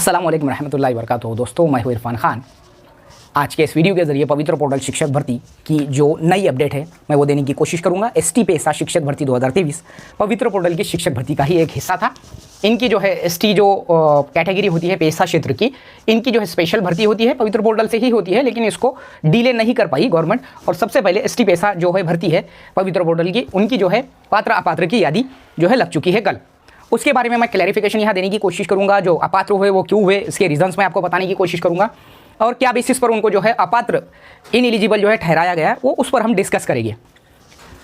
अस्सलाम वालेकुम रहमतुल्लाहि व बरकातुहू। दोस्तों, मैं हूं इरफान खान। आज के इस वीडियो के ज़रिए पवित्र पोर्टल शिक्षक भर्ती की जो नई अपडेट है मैं वो देने की कोशिश करूंगा। एसटी पेशा शिक्षक भर्ती 2023 पवित्र पोर्टल की शिक्षक भर्ती का ही एक हिस्सा था। इनकी जो है एसटी जो कैटेगरी होती है पेशा क्षेत्र की, इनकी जो है स्पेशल भर्ती होती है, पवित्र पोर्टल से ही होती है, लेकिन इसको डिले नहीं कर पाई गवर्नमेंट। और सबसे पहले एसटी पेशा जो है भर्ती है पवित्र पोर्टल की, उनकी जो है पात्र अपात्र की यादी जो है लग चुकी है कल। उसके बारे में मैं क्लैरिफिकेशन यहाँ देने की कोशिश करूँगा। जो अपात्र हुए वो क्यों हुए, इसके रीजंस मैं आपको बताने की कोशिश करूँगा, और क्या बेसिस पर उनको जो है अपात्र इनएलिजिबल जो है ठहराया गया है वो उस पर हम डिस्कस करेंगे।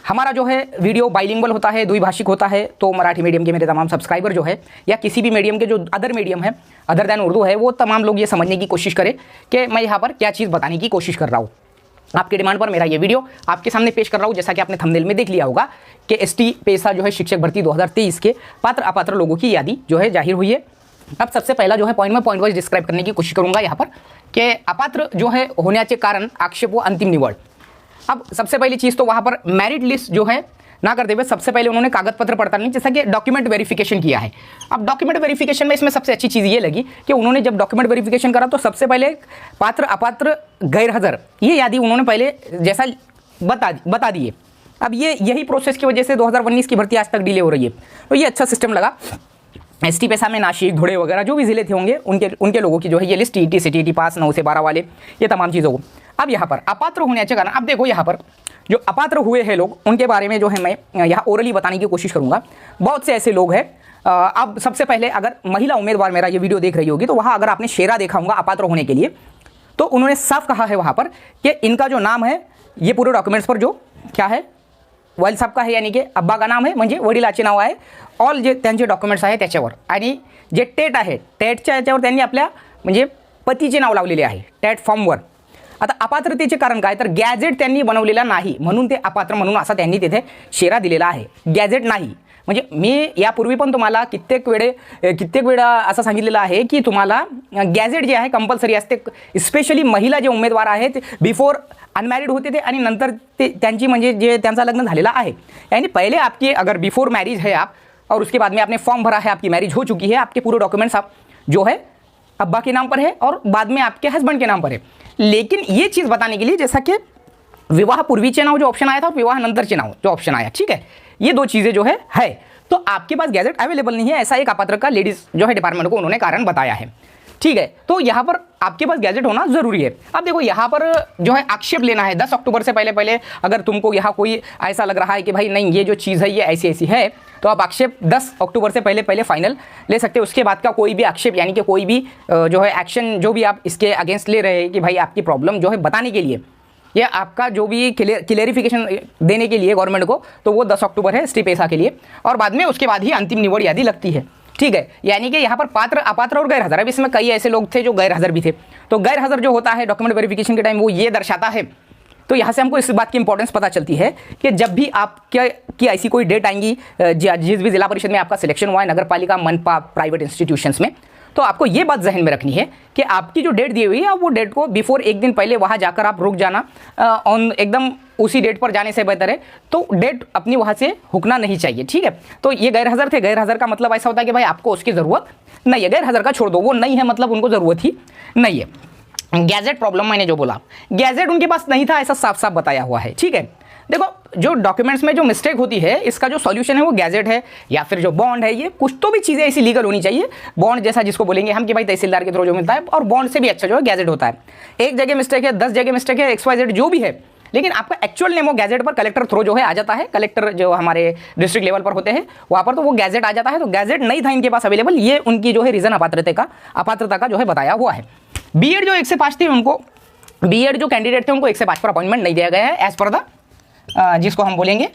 हमारा जो है वीडियो बाइलिंगुअल होता है, द्विभाषिक होता है, तो मराठी मीडियम के मेरे तमाम सब्सक्राइबर जो है या किसी भी मीडियम के जो अदर मीडियम है अदर दैन उर्दू है, वो तमाम लोग ये समझने की कोशिश करें कि मैं यहाँ पर क्या चीज़ बताने की कोशिश कर रहा हूँ। आपके डिमांड पर मेरा ये वीडियो आपके सामने पेश कर रहा हूँ। जैसा कि आपने थंबनेल में देख लिया होगा कि एसटी पेशा जो है शिक्षक भर्ती 2023 के पात्र अपात्र लोगों की यादी जो है जाहिर हुई है। अब सबसे पहला जो है पॉइंट वाइज डिस्क्राइब करने की कोशिश करूंगा यहाँ पर कि अपात्र जो है होण्याचे कारण आक्षेप व अंतिम निवड। अब सबसे पहली चीज़ तो वहाँ पर मेरिट लिस्ट जो है ना करते हुए सबसे पहले उन्होंने कागज पत्र पड़ताल जैसा कि डॉक्यूमेंट वेरिफिकेशन किया है। अब डॉक्यूमेंट वेरिफिकेशन में इसमें सबसे अच्छी चीज़ ये लगी कि उन्होंने जब डॉक्यूमेंट वेरिफिकेशन करा तो सबसे पहले पात्र अपात्र गैर हाजिर ये यादी उन्होंने पहले जैसा बता दिए। अब ये यही प्रोसेस की वजह से 2019 की भर्ती आज तक डिले हो रही है, तो ये अच्छा सिस्टम लगा। एसटी पेशा में नासिक, धुले वगैरह जो भी ज़िले थे होंगे उनके लोगों की जो है ये लिस्ट टीटी सीटीटी पास 9 से 12 वाले ये तमाम चीज़ों को। अब यहाँ पर अपात्र होने के कारण अब देखो यहाँ पर जो अपात्र हुए हैं लोग उनके बारे में जो है मैं यहाँ ओरली बताने की कोशिश करूँगा। बहुत से ऐसे लोग हैं। अब सबसे पहले अगर महिला उम्मीदवार मेरा ये वीडियो देख रही होगी तो वहाँ अगर आपने शेरा देखा होगा अपात्र होने के लिए, तो उन्होंने साफ कहा है वहाँ पर कि इनका जो नाम है ये पूरे डॉक्युमेंट्स पर जो क्या है वडील साहेब का है, यानी कि अब्बा का नाम है म्हणजे वडिलाचे नाव आहे, ऑल जे त्यांचे डॉक्युमेंट्स आहे त्याच्यावर, आणि जे टेट आहे टेटच्या याच्यावर त्यांनी आपल्या म्हणजे पतीचे नाव लावलेले आहे टेट फॉर्मवर। आता अपात्रतेचे कारण काय तर गॅजेट त्यांनी बनवलेला नाही म्हणून ते अपात्र म्हणून असा त्यांनी तिथे शेरा दिलेला आहे। गॅजेट नाही म्हणजे मी यापूर्वी पण तुम्हाला कित्येक वेळा असं सांगितलेलं आहे की तुम्हाला गॅजेट जे आहे कंपल्सरी असते, स्पेशली महिला जे उमेदवार आहेत बिफोर अनमॅरिड होते थे आणि नंतर ते त्यांची म्हणजे जे त्यांचा लग्न झालेला आहे, यानी पहले आपकी अगर बिफोर मैरिज है आप और उसके बाद में आपने फॉर्म भरा है, आपकी मैरिज हो चुकी है, आपके पूरे डॉक्यूमेंट्स आप जो है अब्बा के नाम पर है और बाद में आपके हस्बैंड के नाम पर है। लेकिन ये चीज़ बताने के लिए जैसा कि विवाह पूर्वीचे नाव जो ऑप्शन आया था और विवाह नंतरचे नाव जो ऑप्शन आया, ठीक है, ये दो चीज़ें जो है तो आपके पास गैजेट अवेलेबल नहीं है, ऐसा एक अपात्र का लेडीज़ जो है डिपार्टमेंट को उन्होंने कारण बताया है, ठीक है। तो यहाँ पर आपके पास गैजेट होना ज़रूरी है। अब देखो यहाँ पर जो है आक्षेप लेना है 10 अक्टूबर से पहले अगर तुमको यहाँ कोई ऐसा लग रहा है कि भाई नहीं ये जो चीज़ है ये ऐसी है, तो आप आक्षेप 10 अक्टूबर से पहले फाइनल ले सकते हो। उसके बाद का कोई भी आक्षेप यानी कि कोई भी जो है एक्शन जो भी आप इसके अगेंस्ट ले रहे हैं कि भाई आपकी प्रॉब्लम जो है बताने के लिए या आपका जो भी क्लियरिफिकेशन देने के लिए गवर्नमेंट को, तो वो 10 अक्टूबर है एसटी पेशा के लिए, और बाद में उसके बाद ही अंतिम निवड यादी लगती है, ठीक है। यानी कि यहाँ पर पात्र अपात्र और गैर हाजिर, अब इसमें कई ऐसे लोग थे जो गैर हाजिर भी थे, तो गैर हाजिर जो होता है डॉक्यूमेंट वेरिफिकेशन के टाइम वो ये दर्शाता है। तो यहाँ से हमको इस बात की इंपॉर्टेंस पता चलती है कि जब भी आपकी ऐसी कोई डेट आएंगी जिस भी जिला परिषद में आपका सिलेक्शन हुआ है, नगर पालिका, मनपा, प्राइवेट इंस्टीट्यूशंस में, तो आपको ये बात जहन में रखनी है कि आपकी जो डेट दी हुई है वो डेट को बिफोर एक दिन पहले वहाँ जाकर आप रुक जाना, ऑन एकदम उसी डेट पर जाने से बेहतर है। तो डेट अपनी वहाँ से हुकना नहीं चाहिए, ठीक है। तो ये गैर हाजिर थे, गैर हाजिर का मतलब ऐसा होता है कि भाई आपको उसकी ज़रूरत नहीं है, गैर हाजिर का छोड़ दो, वो नहीं है मतलब उनको ज़रूरत ही नहीं है। गैजेट प्रॉब्लम मैंने जो बोला गैजेट उनके पास नहीं था ऐसा साफ साफ बताया हुआ है, ठीक है। देखो जो डॉक्यूमेंट्स में जो मिस्टेक होती है इसका जो सॉल्यूशन है वो गैजेट है या फिर जो बॉन्ड है, ये कुछ तो भी चीज़ें ऐसी लीगल होनी चाहिए, बॉन्ड जैसा जिसको बोलेंगे हम कि भाई तहसीलदार के थ्रू जो मिलता है, और बॉन्ड से भी अच्छा जो है गैजेट होता है। एक जगह मिस्टेक है, 10 जगह मिस्टेक है, XYZ जो भी है, लेकिन आपका एक्चुअल नेम वो गैजेट पर कलेक्टर थ्रू जो है आ जाता है। कलेक्टर जो हमारे डिस्ट्रिक्ट लेवल पर होते हैं वहाँ पर तो वो गैजेट आ जाता है, तो गैजेट नहीं था इनके पास अवेलेबल, ये उनकी जो है रीज़न अपात्रता का जो है बताया हुआ है। बीएड जो 1 से 5 थी उनको, बीएड जो कैंडिडेट थे उनको 1 से 5 पर अपॉइंटमेंट नहीं दिया गया है एज पर द जिसको हम बोलेंगे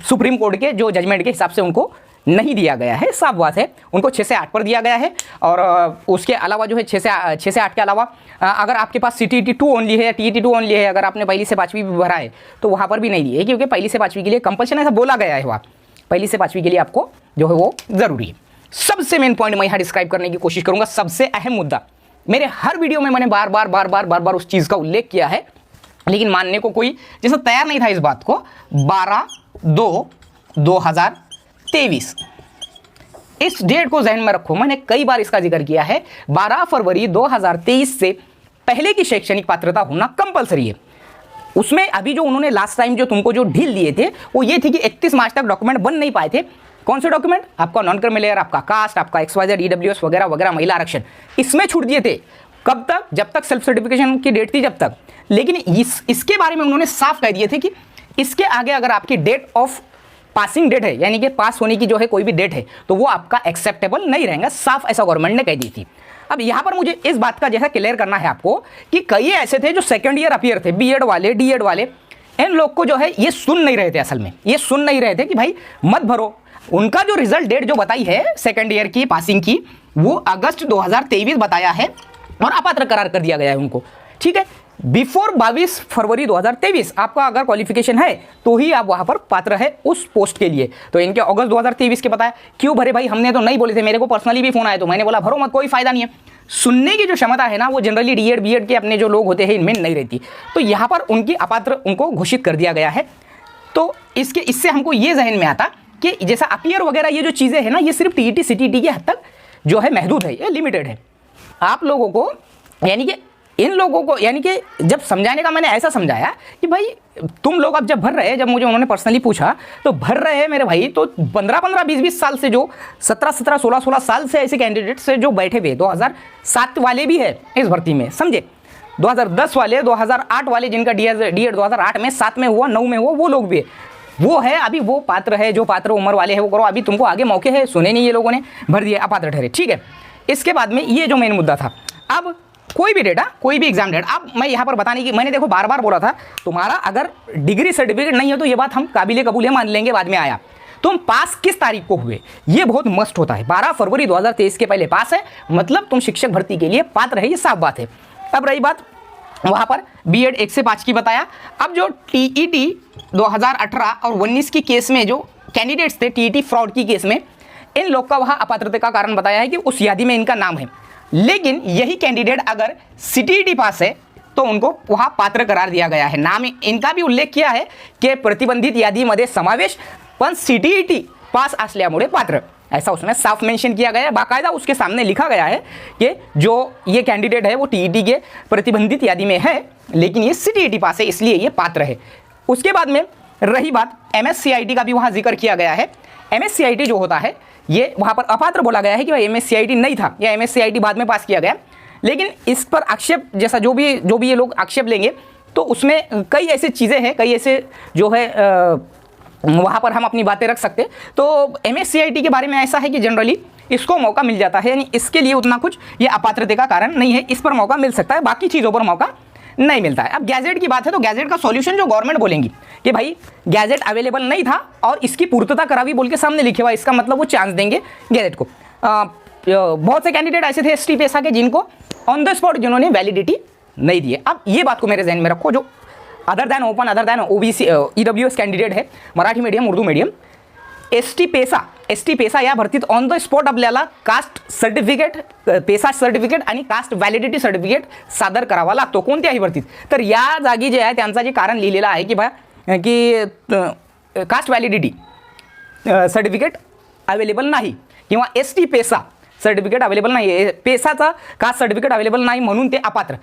सुप्रीम कोर्ट के जो जजमेंट के हिसाब से उनको नहीं दिया गया है, साफ बात है। उनको 6 से 8 पर दिया गया है, और उसके अलावा जो है 6 से 8 के अलावा अगर आपके पास CTET 2 ओनली है या TET 2 ओनली है, अगर आपने पहली से 5वीं भी भरा है तो वहाँ पर भी नहीं दिए, क्योंकि पहली से 5वीं के लिए कंपल्शन ऐसा बोला गया है, वहाँ पहली से 5वीं के लिए आपको जो है वो ज़रूरी है। सबसे मेन पॉइंट मैं यहाँ डिस्क्राइब करने की कोशिश करूँगा, सबसे अहम मुद्दा, मेरे हर वीडियो में मैंने बार बार उस चीज़ का उल्लेख किया है, लेकिन मानने को कोई जैसा तैयार नहीं था इस बात को। 12/2/2023 इस डेट को ध्यान में रखो, मैंने कई बार इसका जिक्र किया है। 12 फरवरी 2023 से पहले की शैक्षणिक पात्रता होना कंपलसरी है। उसमें अभी जो उन्होंने लास्ट टाइम जो तुमको जो ढील दिए थे वो ये थी कि 31 मार्च तक डॉक्यूमेंट बन नहीं पाए थे। कौन से डॉक्यूमेंट? आपका नॉन क्रिमिनल, आपका कास्ट, आपका XYZ, EWS वगैरह वगैरह, महिला आरक्षण, इसमें छूट दिए थे। कब तक? जब तक सेल्फ सर्टिफिकेशन की डेट थी जब तक। लेकिन इसके बारे में उन्होंने साफ कह दिए थे कि इसके आगे अगर आपकी डेट ऑफ पासिंग डेट है, यानी कि पास होने की जो है कोई भी डेट है, तो वो आपका एक्सेप्टेबल नहीं रहेगा। साफ ऐसा गवर्नमेंट ने कह दी थी। अब यहाँ पर मुझे इस बात का जैसा क्लियर करना है आपको कि कई ऐसे थे जो सेकंड ईयर अपीयर थे, बीएड वाले, डीएड वाले, इन लोग को जो है ये सुन नहीं रहे थे। असल में ये सुन नहीं रहे थे कि भाई मत भरो। उनका जो रिजल्ट डेट जो बताई है सेकंड ईयर की पासिंग की, वो अगस्त 2023 बताया है और अपात्र करार कर दिया गया है उनको। ठीक है, बिफोर 22 फरवरी 2023 आपका अगर क्वालिफिकेशन है तो ही आप वहां पर पात्र है उस पोस्ट के लिए। तो इनके अगस्त 2023 के बताया। क्यों भरे भाई? हमने तो नहीं बोले थे, मेरे को पर्सनली भी फोन आया तो मैंने बोला भरो मत, कोई फायदा नहीं है। सुनने की जो क्षमता है ना वो जनरली डीएड बीएड के अपने जो लोग होते हैं इनमें नहीं रहती। तो यहाँ पर उनकी अपात्र उनको घोषित कर दिया गया है। तो इससे हमको ये जहन में आता कि जैसा अपीयर वगैरह ये जो चीज़ें हैं ना, ये सिर्फ टीईटी सीटीईटी के हद तक जो है महदूद है, ये लिमिटेड है। आप लोगों को यानी कि इन लोगों को यानी कि जब समझाने का मैंने ऐसा समझाया कि भाई तुम लोग अब जब भर रहे हैं, जब मुझे उन्होंने पर्सनली पूछा तो भर रहे हैं मेरे भाई, तो 15-15 20-20 साल से जो 17-17 16-16 साल से ऐसे कैंडिडेट से जो बैठे हुए, 2007 वाले भी है इस भर्ती में, समझे, 2010 वाले, 2008 वाले जिनका डीएड 2008 में 7 में हुआ 9 में हुआ, वो लोग भी है, वो है अभी वो पात्र है। जो पात्र उम्र वाले हैं वो करो, अभी तुमको आगे मौके है, सुने नहीं ये लोगों ने, भर दिए, अपात्र ठहरे। ठीक है, इसके बाद में ये जो मेन मुद्दा था, अब कोई भी डेटा, कोई भी एग्जाम डेट, अब मैं यहाँ पर बताने की, मैंने देखो बार बार बोला था, तुम्हारा अगर डिग्री सर्टिफिकेट नहीं हो तो ये बात हम काबिले कबूल है मान लेंगे, बाद में आया, तुम पास किस तारीख को हुए ये बहुत मस्ट होता है। 12 फरवरी 2023 के पहले पास है, मतलब तुम शिक्षक भर्ती के लिए पात्र है, ये साफ बात है। अब रही बात वहाँ पर बीएड 1 से 5 की बताया। अब जो टीईटी 2018 और 19 की केस में जो कैंडिडेट्स थे टीईटी फ्रॉड की केस में, इन लोग का वहाँ अपात्रता का कारण बताया है कि उस यादी में इनका नाम है। लेकिन यही कैंडिडेट अगर सीटीईटी पास है तो उनको वहाँ पात्र करार दिया गया है। नाम इनका भी उल्लेख किया है कि प्रतिबंधित यादीमध्ये समावेश, पण सीटीईटी पास असल्यामुळे पात्र, ऐसा उसमें साफ मेंशन किया गया है। बाकायदा उसके सामने लिखा गया है कि जो ये कैंडिडेट है वो टीईटी के प्रतिबंधित यादी में है, लेकिन ये सीटीईटी पास है इसलिए ये पात्र है। उसके बाद में रही बात एमएससीआईटी का भी वहाँ जिक्र किया गया है। एमएससीआईटी जो होता है ये वहाँ पर अपात्र बोला गया है कि भाई एमएससीआईटी नहीं था, या एमएससीआईटी बाद में पास किया गया। लेकिन इस पर आक्षेप जैसा जो भी ये लोग आक्षेप लेंगे तो उसमें कई ऐसी चीज़ें हैं, कई ऐसे जो है वहाँ पर हम अपनी बातें रख सकते। तो एमएससीआईटी के बारे में ऐसा है कि जनरली इसको मौका मिल जाता है, यानी इसके लिए उतना कुछ ये अपात्रता का कारण नहीं है, इस पर मौका मिल सकता है, बाकी चीज़ों पर मौका नहीं मिलता है। अब गैजेट की बात है तो गैजेट का सॉल्यूशन जो गवर्नमेंट बोलेंगी कि भाई गैजेट अवेलेबल नहीं था और इसकी पूर्तता करावी बोल के सामने लिखे हुआ, इसका मतलब वो चांस देंगे गैजेट को। बहुत से कैंडिडेट ऐसे थे एसटी पेशा के जिनको ऑन द स्पॉट जिन्होंने वैलिडिटी नहीं दी है। अब ये बात को मेरे जहन में रखो, जो other than open, other than OBC, EWS candidate है, Marathi medium, Urdu medium, ST पेशा या भरतीत ऑन द स्पॉट आपल्याला कास्ट सर्टिफिकेट, पेशा सर्टिफिकेट आणि कास्ट व्हॅलिडिटी सर्टिफिकेट सादर करावा लागतो कोणत्याही भरतीत। तर या जागी जे आहे त्यांचा जे कारण लिहिलेलं आहे की कास्ट व्हॅलिडिटी सर्टिफिकेट अवेलेबल नाही किंवा एसटी पेशा सर्टिफिकेट अवेलेबल नाही, पेशाचा कास्ट सर्टिफिकेट अवेलेबल नाही म्हणून ते अपात्र।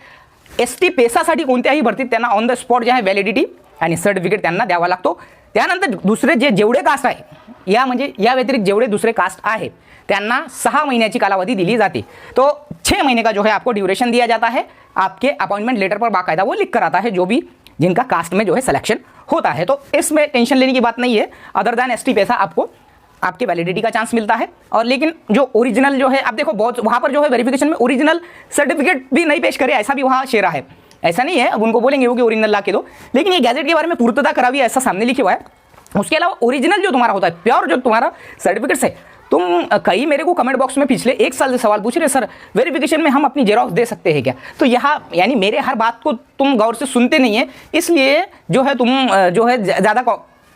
एसटी पेशासाठी कोणत्याही भरतीत त्यांना ऑन द स्पॉट जे आहे व्हॅलिडिटी आणि सर्टिफिकेट त्यांना द्यावा लागतो। त्यानंतर दुसरे जेवढे कास्ट आहे या म्हणजे या व्यतिरिक्त जेवढे दूसरे कास्ट आहे त्यांना 6 महीने की कालावधि दिली जाती। तो 6 महीने का जो है आपको ड्यूरेशन दिया जाता है, आपके अपॉइंटमेंट लेटर पर बाकायदा वो लिख कर आता है जो भी जिनका कास्ट में जो है सिलेक्शन होता है। तो इसमें टेंशन लेने की बात नहीं है, अदर दैन एसटी पेशा आपको आपके वैलिडिटी का चांस मिलता है। और लेकिन जो ओरिजिनल जो है, अब देखो बहुत वहाँ पर जो है वेरिफिकेशन में ओरिजिनल सर्टिफिकेट भी नहीं पेश करे, ऐसा भी वहाँ शेरा है, ऐसा नहीं है। अब उनको बोलेंगे वो कि ओरिजिनल ला के दो, लेकिन ये गैजेट के बारे में पूर्तता करावी ऐसा सामने लिखा हुआ है। उसके अलावा ओरिजिनल जो तुम्हारा होता है, प्योर जो तुम्हारा सर्टिफिकेट्स है, तुम कई मेरे को कमेंट बॉक्स में पिछले 1 साल से सवाल पूछ रहे, सर वेरिफिकेशन में हम अपनी जेरॉक्स दे सकते हैं क्या? तो यहाँ यानी मेरे हर बात को तुम गौर से सुनते नहीं है, इसलिए जो है तुम जो है ज़्यादा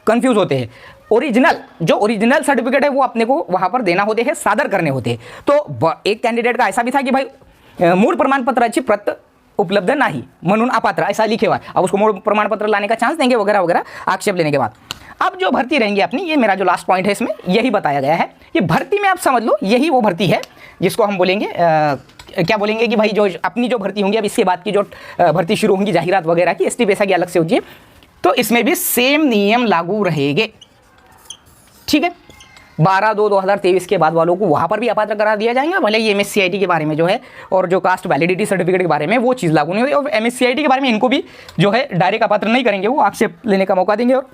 कंफ्यूज होते हैं। जो ओरिजिनल सर्टिफिकेट है वो अपने को वहाँ पर देना होते हैं, सादर करने होते हैं। तो एक कैंडिडेट का ऐसा भी था कि भाई मूळ प्रमाणपत्राची प्रत उपलब्ध नहीं म्हणून अपात्र, ऐसा लिखे हुआ है। अब उसको मूळ प्रमाणपत्र लाने का चांस देंगे वगैरह वगैरह आक्षेप लेने के बाद। अब जो भर्ती रहेंगी अपनी, ये मेरा जो लास्ट पॉइंट है इसमें यही बताया गया है। ये भर्ती में आप समझ लो यही वो भर्ती है जिसको हम बोलेंगे क्या बोलेंगे कि भाई जो अपनी जो भर्ती होंगी अब इसके बाद की जो भर्ती शुरू होंगी जाहिरात वगैरह की, एसटी पैसा की अलग से होती है, तो इसमें भी सेम नियम लागू रहेंगे। ठीक है, 12/2/2023 के बाद वालों को वहाँ पर भी अपात्र करा दिया जाएगा, भले ही MSCIT के बारे में जो है और जो कास्ट वैलिडिटी सर्टिफिकेट के बारे में वो चीज़ लागू नहीं होगी, और MSCIT के बारे में इनको भी जो है डायरेक्ट अपात्र नहीं करेंगे, वो आक्षेप लेने का मौका देंगे और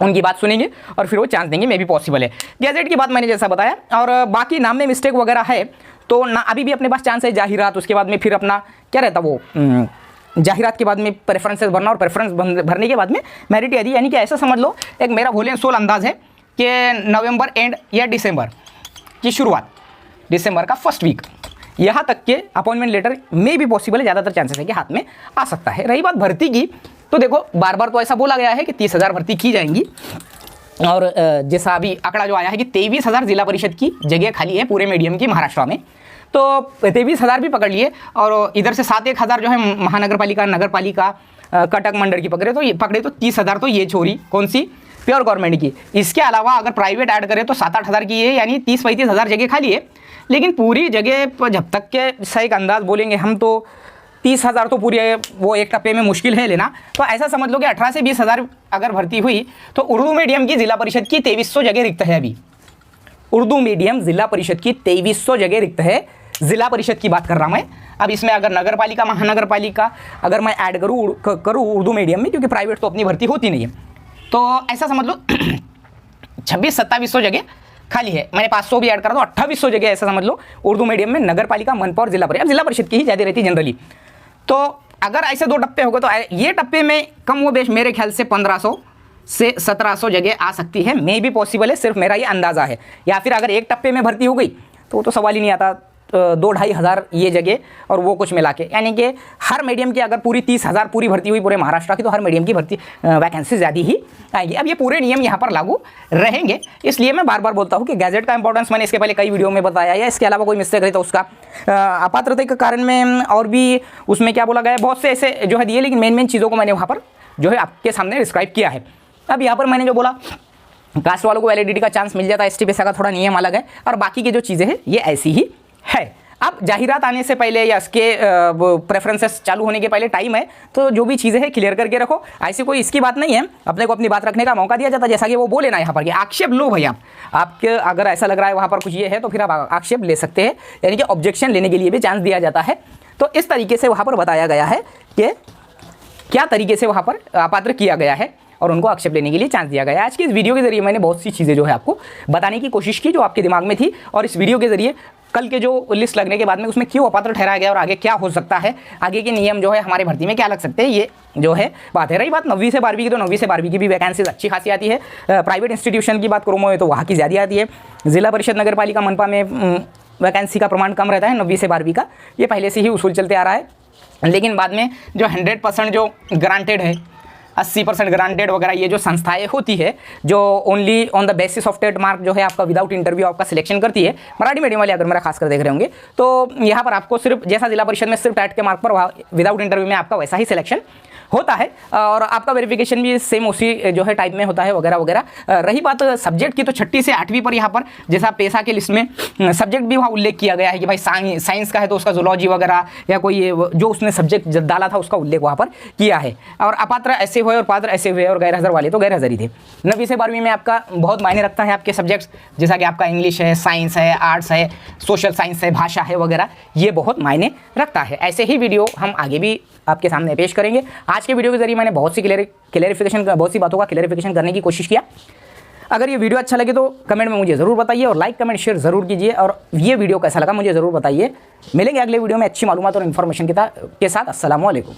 उनकी बात सुनेंगे और फिर वो चांस देंगे, मे भी पॉसिबल है। गैजेट की बात मैंने जैसा बताया, और बाकी नाम में मिस्टेक वगैरह है तो ना अभी भी अपने पास चांस है। जाहिरात, उसके बाद में फिर अपना क्या रहता वो जाहिरात के बाद में प्रेफरेंसेस भरना, और प्रेफरेंस भरने के बाद में मेरिट यदि, यानी कि ऐसा समझ लो एक मेरा भोले सोल अंदाज है कि नवंबर एंड या दिसंबर की शुरुआत, दिसंबर का फर्स्ट वीक यहाँ तक के अपॉइंटमेंट लेटर में भी पॉसिबल है, ज़्यादातर चांसेस है कि हाथ में आ सकता है। रही बात भर्ती की, तो देखो बार बार तो ऐसा बोला गया है कि 30,000 भर्ती की जाएंगी, और जैसा अभी आंकड़ा जो आया है कि 23,000 जिला परिषद की जगह खाली है पूरे मीडियम की महाराष्ट्र में, तो 23,000 भी पकड़ लिए, और इधर से 7-1,000 जो है महानगर पालिका, नगर पालिका, कटक मंडल की पकड़े, तो ये पकड़े तो 30,000 तो ये छोरी कौन सी प्योर गवर्नमेंट की। इसके अलावा अगर प्राइवेट ऐड करें तो 7-8,000 की है, यानी 30-35,000 जगह खाली है। लेकिन पूरी जगह पर जब तक के सही एक अंदाज बोलेंगे हम तो 30,000 तो पूरे वो एक टप्पे में मुश्किल है लेना। तो ऐसा समझ लो कि 18 से 20,000 अगर भर्ती हुई तो उर्दू मीडियम की जिला परिषद की 2300 जगह रिक्त है। अभी उर्दू मीडियम जिला परिषद की 2300 जगह रिक्त है, जिला परिषद की बात कर रहा हूँ मैं। अब इसमें अगर नगर पालिका, महानगर पालिका अगर मैं ऐड करूँ उर्दू मीडियम में, क्योंकि प्राइवेट तो अपनी भर्ती होती नहीं है, तो ऐसा समझ लो 2600-2700 जगह खाली है। मैंने 500 भी ऐड करा तो 2800 जगह ऐसा समझ लो उर्दू मीडियम में नगर पालिका, मनपा और जिला परिषद की ही ज़्यादा रहती है जनरली। तो अगर ऐसे 2 टप्पे हो गए तो ये टप्पे में कम वो बेश मेरे ख्याल से 1500 से 1700 जगह आ सकती है, मे भी पॉसिबल है, सिर्फ मेरा ये अंदाज़ा है। या फिर अगर एक टप्पे में भर्ती हो गई तो वो तो सवाल ही नहीं आता, 2-2.5 हज़ार ये जगह और वो कुछ मिला के, यानी कि हर मीडियम की अगर पूरी 30,000 पूरी भर्ती हुई पूरे महाराष्ट्र की, तो हर मीडियम की भर्ती वैकेंसी ज़्यादा ही आएगी। अब ये पूरे नियम यहाँ पर लागू रहेंगे, इसलिए मैं बार बार बोलता हूँ कि गैजेट का इंपॉर्टेंस मैंने इसके पहले कई वीडियो में बताया, या इसके अलावा कोई मिस्टेक रही तो उसका अपात्रता के कारण में और भी उसमें क्या बोला गया है, बहुत से ऐसे जो है दिए, लेकिन मेन चीज़ों को मैंने वहाँ पर जो है आपके सामने डिस्क्राइब किया है। अब यहाँ पर मैंने जो बोला कास्ट वालों को वैलिडिटी का चांस मिल जाता है, एसटी पैसा का थोड़ा नियम अलग है, और बाकी की जो चीज़ें हैं ये ऐसी ही है। अब जाहिरात आने से पहले या इसके प्रेफरेंसेस चालू होने के पहले टाइम है, तो जो भी चीज़ें हैं क्लियर करके रखो। ऐसी कोई इसकी बात नहीं है, अपने को अपनी बात रखने का मौका दिया जाता है, जैसा कि वो बोले ना यहाँ पर कि आक्षेप लो भाई, आपके अगर ऐसा लग रहा है वहाँ पर कुछ ये है तो फिर आप आक्षेप ले सकते हैं, यानी कि ऑब्जेक्शन लेने के लिए भी चांस दिया जाता है। तो इस तरीके से वहाँ पर बताया गया है कि क्या तरीके से वहाँ पर अपात्र किया गया है और उनको आक्षेप लेने के लिए चांस दिया गया है। आज की इस वीडियो के जरिए मैंने बहुत सी चीज़ें जो है आपको बताने की कोशिश की जो आपके दिमाग में थी, और इस वीडियो के जरिए कल के जो लिस्ट लगने के बाद में उसमें क्यों अपात्र ठहराया गया और आगे क्या हो सकता है, आगे के नियम जो है हमारे भर्ती में क्या लग सकते हैं, ये जो है बात है। रही बात 9वीं से 12वीं की, तो 9वीं से 12वीं की भी वैकेंसीज अच्छी खासी आती है। प्राइवेट इंस्टीट्यूशन की बात करूँ मैं तो वहाँ की ज़्यादा आती है। जिला परिषद, नगर पालिका, मनपा में वैकेंसी का प्रमाण कम रहता है 9वीं से 12वीं का, ये पहले से ही उसूल चलते आ रहा है। लेकिन बाद में जो 100% जो ग्रांटेड है, 80% ग्रांटेड वगैरह ये जो संस्थाएं होती है जो only on the basis of TET mark जो है आपका विदाउट इंटरव्यू आपका सिलेक्शन करती है, मराठी मीडियम वाले अगर मेरा खासकर देख रहे होंगे तो यहाँ पर आपको सिर्फ जैसा जिला परिषद में सिर्फ टेट के मार्क पर विदाउट इंटरव्यू में आपका वैसा ही सिलेक्शन होता है, और आपका वेरिफिकेशन भी सेम उसी जो है टाइप में होता है वगैरह वगैरह। रही बात सब्जेक्ट की, तो 6ठी से 8वीं पर यहाँ पर जैसा पेशा के लिस्ट में सब्जेक्ट भी वहाँ उल्लेख किया गया है कि भाई साइंस का है तो उसका जूलॉजी वगैरह या कोई जो उसने सब्जेक्ट डाला था उसका उल्लेख वहाँ पर किया है। और अपात्र ऐसे हुए और पात्र ऐसे हुए, और गैरहाजिर वाले तो गैरहाजिर थे। 9वीं से 12वीं में आपका बहुत मायने रखता है आपके सब्जेक्ट्स, जैसा कि आपका इंग्लिश है, साइंस है, आर्ट्स है, सोशल साइंस है, भाषा है वगैरह, ये बहुत मायने रखता है। ऐसे ही वीडियो हम आगे भी आपके सामने पेश करेंगे। आज के वीडियो के जरिए मैंने बहुत सी बहुत सी बातों का क्लैरिफिकेशन करने की कोशिश किया। अगर ये वीडियो अच्छा लगे तो कमेंट में मुझे ज़रूर बताइए, और लाइक कमेंट शेयर ज़रूर कीजिए, और ये वीडियो कैसा लगा मुझे ज़रूर बताइए। मिलेंगे अगले वीडियो में अच्छी मालूमात और इन्फॉर्मेशन के साथ। अस्सलाम वालेकुम।